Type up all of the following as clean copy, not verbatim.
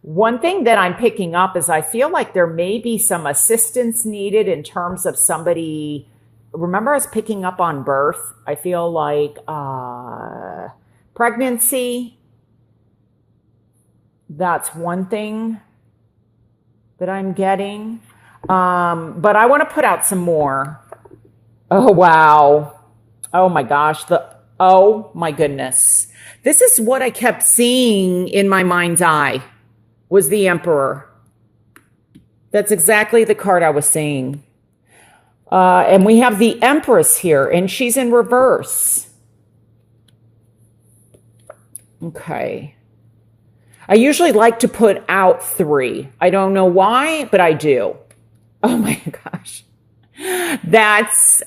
One thing that I'm picking up is I feel like there may be some assistance needed in terms of somebody. Remember, I was picking up on birth. I feel like pregnancy, that's one thing that I'm getting. But I want to put out some more. Oh, wow. Oh my gosh. Oh my goodness. This is what I kept seeing in my mind's eye was the Emperor. That's exactly the card I was seeing. And we have the Empress here, and she's in reverse. Okay. I usually like to put out 3. I don't know why, but I do. Oh my gosh.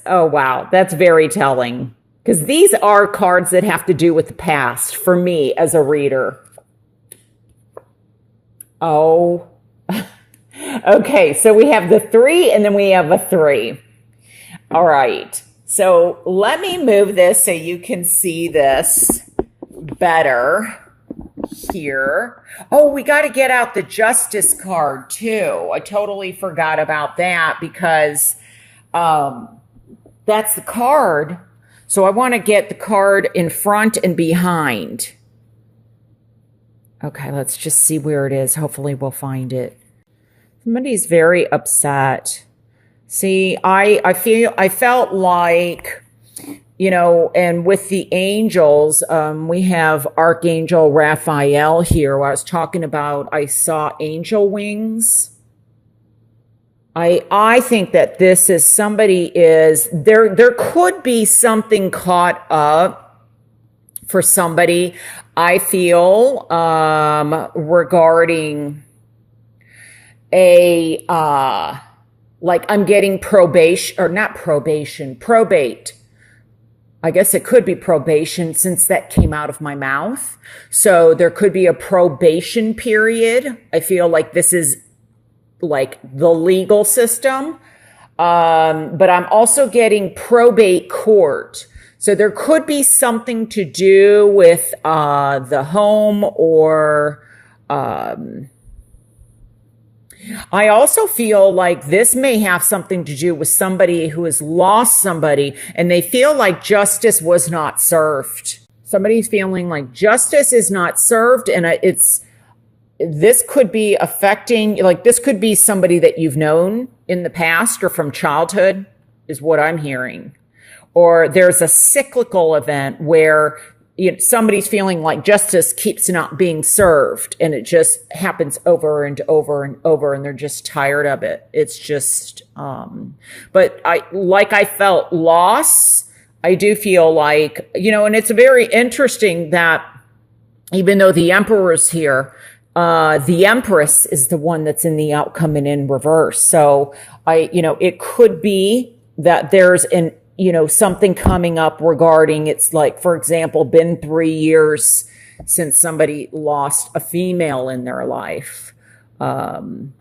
Oh wow, that's very telling. Because these are cards that have to do with the past for me as a reader. Oh. Okay, so we have the 3 and then we have a 3. All right. So let me move this so you can see this better here. Oh, we got to get out the Justice card too. I totally forgot about that because that's the card. So I want to get the card in front and behind. Okay, let's just see where it is. Hopefully we'll find it. Somebody's very upset. See, I felt like, and with the angels, we have Archangel Raphael here. I was talking about, I saw angel wings. I think that this is there could be something caught up for somebody, I feel, regarding like I'm getting probate. I guess it could be probation since that came out of my mouth. So there could be a probation period. I feel like this is like the legal system. But I'm also getting probate court. So there could be something to do with the home or I also feel like this may have something to do with somebody who has lost somebody and they feel like justice was not served. Somebody's feeling like justice is not served, and this could be affecting, like this could be somebody that you've known in the past or from childhood is what I'm hearing. Or there's a cyclical event where somebody's feeling like justice keeps not being served and it just happens over and over and over and they're just tired of it. It's just, but I felt loss. I do feel like, and it's very interesting that even though the Emperor's here, the Empress is the one that's in the outcome and in reverse. So it could be that there's something coming up regarding, it's like, for example, been 3 years since somebody lost a female in their life. But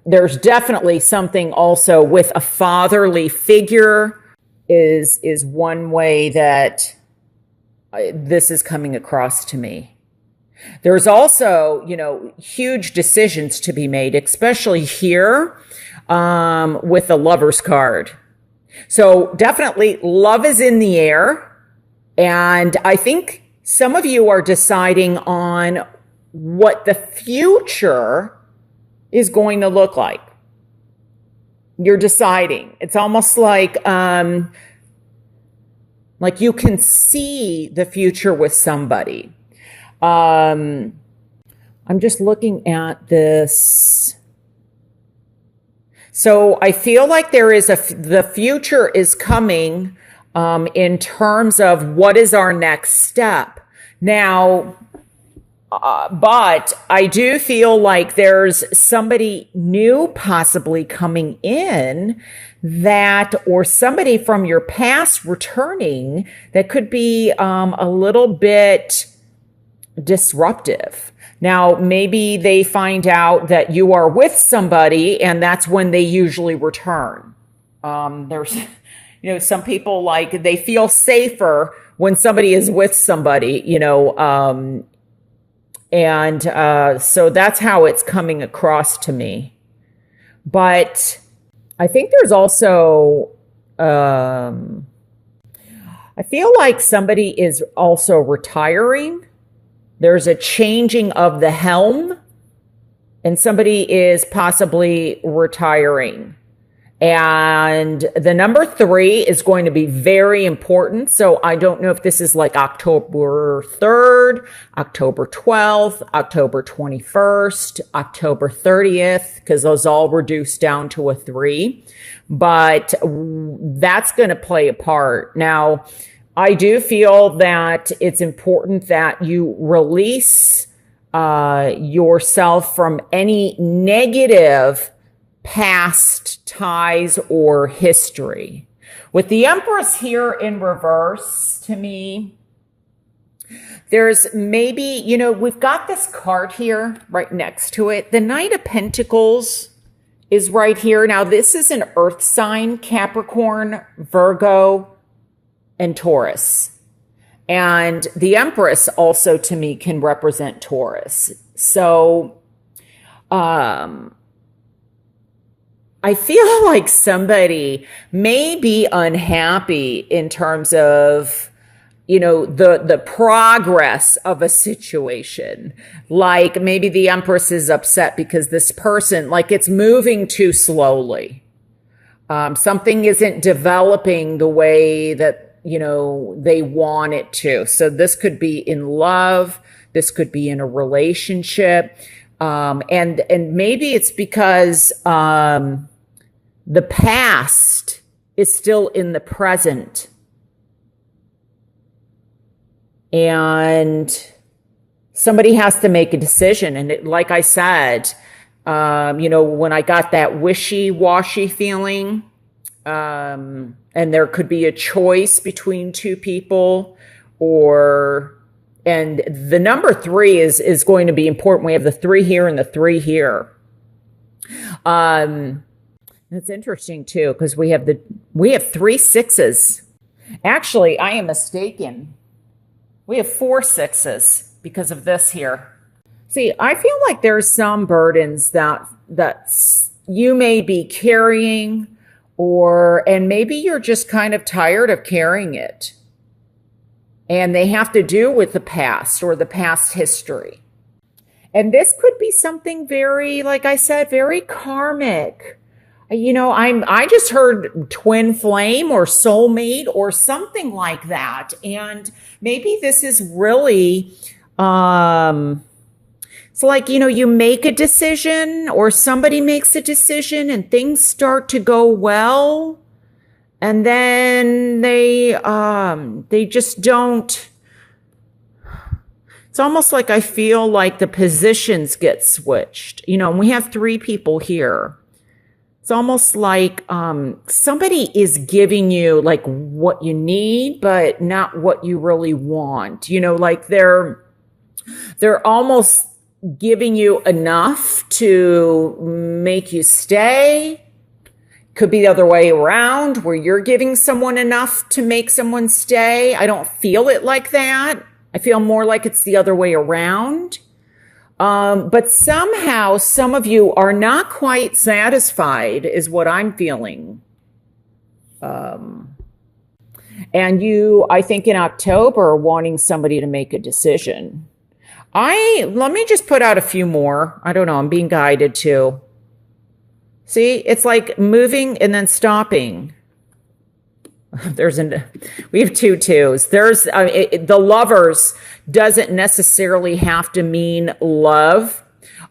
there's definitely something also with a fatherly figure is one way that this is coming across to me. There's also, huge decisions to be made, especially here with the Lover's card. So definitely love is in the air. And I think some of you are deciding on what the future is going to look like. You're deciding. It's almost like you can see the future with somebody. I'm just looking at this. So I feel like the future is coming in terms of what is our next step. Now, but I do feel like there's somebody new possibly coming in or somebody from your past returning that could be a little bit disruptive. Now, maybe they find out that you are with somebody and that's when they usually return. There's, some people they feel safer when somebody is with somebody, And so that's how it's coming across to me. But I think there's also, I feel like somebody is also retiring. There's a changing of the helm, and somebody is possibly retiring. And the number 3 is going to be very important. So I don't know if this is like October 3rd, October 12th, October 21st, October 30th, because those all reduce down to a 3. But that's going to play a part. Now, I do feel that it's important that you release yourself from any negative past ties or history. With the Empress here in reverse, to me, there's maybe, we've got this card here right next to it. The Knight of Pentacles is right here. Now, this is an earth sign, Capricorn, Virgo, and Taurus. And the Empress also, to me, can represent Taurus. So, I feel like somebody may be unhappy in terms of, the progress of a situation. Like maybe the Empress is upset because this person, like it's moving too slowly. Something isn't developing the way that, they want it to. So this could be in love. This could be in a relationship. And maybe it's because the past is still in the present. And somebody has to make a decision. And like I said, when I got that wishy-washy feeling, and there could be a choice between two people, and the number 3 is going to be important. We have the 3 here and the 3 here. That's interesting too, because we have 3 6s. Actually, I am mistaken. We have 4 6s because of this here. See, I feel like there's some burdens that you may be carrying, and maybe you're just kind of tired of carrying it. And they have to do with the past or the past history. And this could be something very, like I said, very karmic. I just heard twin flame or soulmate or something like that. And maybe this is really, it's like, you make a decision or somebody makes a decision and things start to go well. And then they just don't. It's almost like I feel like the positions get switched, and we have 3 people here. It's almost like somebody is giving you like what you need, but not what you really want. Like they're almost giving you enough to make you stay. Could be the other way around, where you're giving someone enough to make someone stay. I don't feel it like that. I feel more like it's the other way around. But somehow some of you are not quite satisfied is what I'm feeling. And you, I think in October, are wanting somebody to make a decision. Let me just put out a few more. I don't know. I'm being guided to. See, it's like moving and then stopping. We have 2 2s. The lovers doesn't necessarily have to mean love.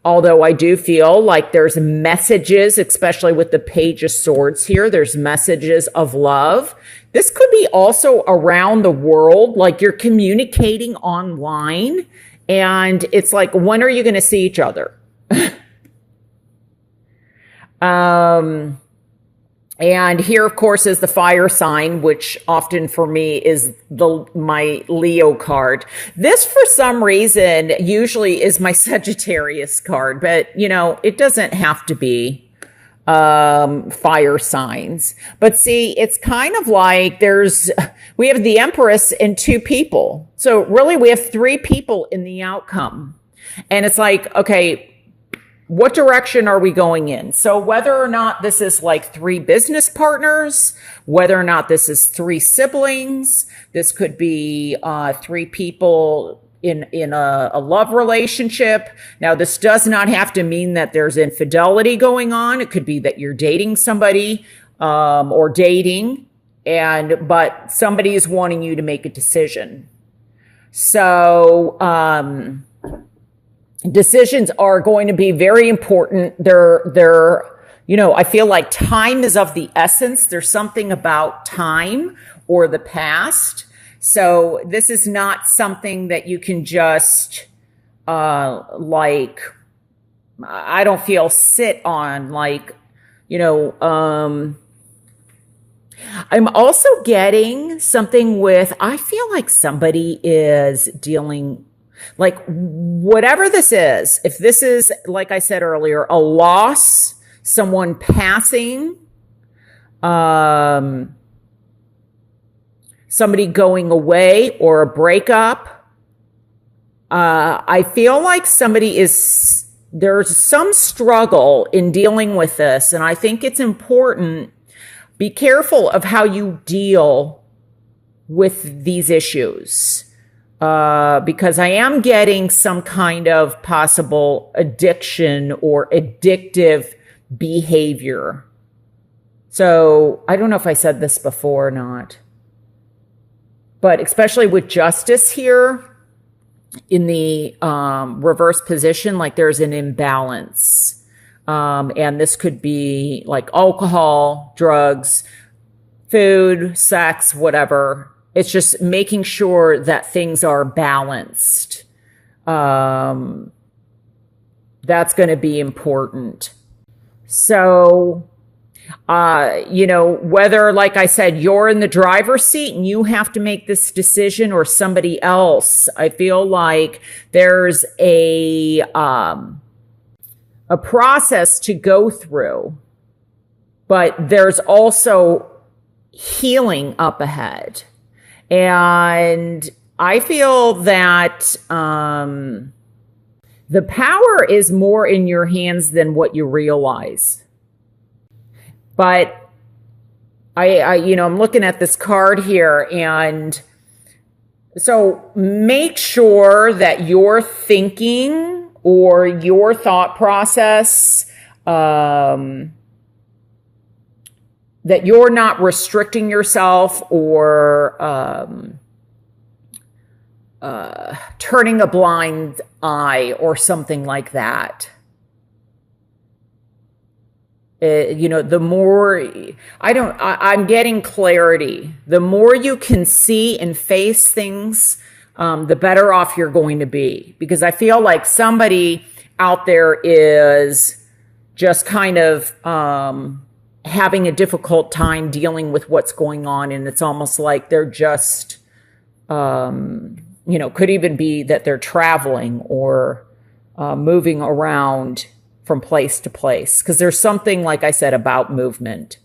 Although I do feel like there's messages, especially with the Page of Swords here, there's messages of love. This could be also around the world, like you're communicating online and it's like, when are you going to see each other? And here, of course, is the fire sign, which often for me is my Leo card. This, for some reason, usually is my Sagittarius card, but it doesn't have to be fire signs. But see, it's kind of like we have the Empress and 2 people. So really, we have 3 people in the outcome. And it's like, okay, what direction are we going in? So whether or not this is like 3 business partners, whether or not this is 3 siblings, this could be 3 people in a love relationship. Now, this does not have to mean that there's infidelity going on. It could be that you're dating somebody or dating, but somebody is wanting you to make a decision. So decisions are going to be very important. I feel like time is of the essence. There's something about time or the past. So this is not something that you can just, I don't feel sit on, I'm also getting something with, I feel like somebody is dealing, like whatever this is, if this is, like I said earlier, a loss, someone passing, somebody going away or a breakup, I feel like there's some struggle in dealing with this. And I think it's important, be careful of how you deal with these issues. Because I am getting some kind of possible addiction or addictive behavior. So I don't know if I said this before or not, but especially with justice here in the reverse position, like there's an imbalance. And this could be like alcohol, drugs, food, sex, whatever. It's just making sure that things are balanced. That's going to be important. So, whether, like I said, you're in the driver's seat and you have to make this decision or somebody else, I feel like there's a process to go through, but there's also healing up ahead. And I feel that the power is more in your hands than what you realize. But I'm looking at this card here, and so make sure that your thinking or your thought process, that you're not restricting yourself or turning a blind eye or something like that. The more I'm getting clarity. The more you can see and face things, the better off you're going to be. Because I feel like somebody out there is just kind of having a difficult time dealing with what's going on. And it's almost like they're just, could even be that they're traveling or moving around from place to place. Because there's something, like I said, about movement.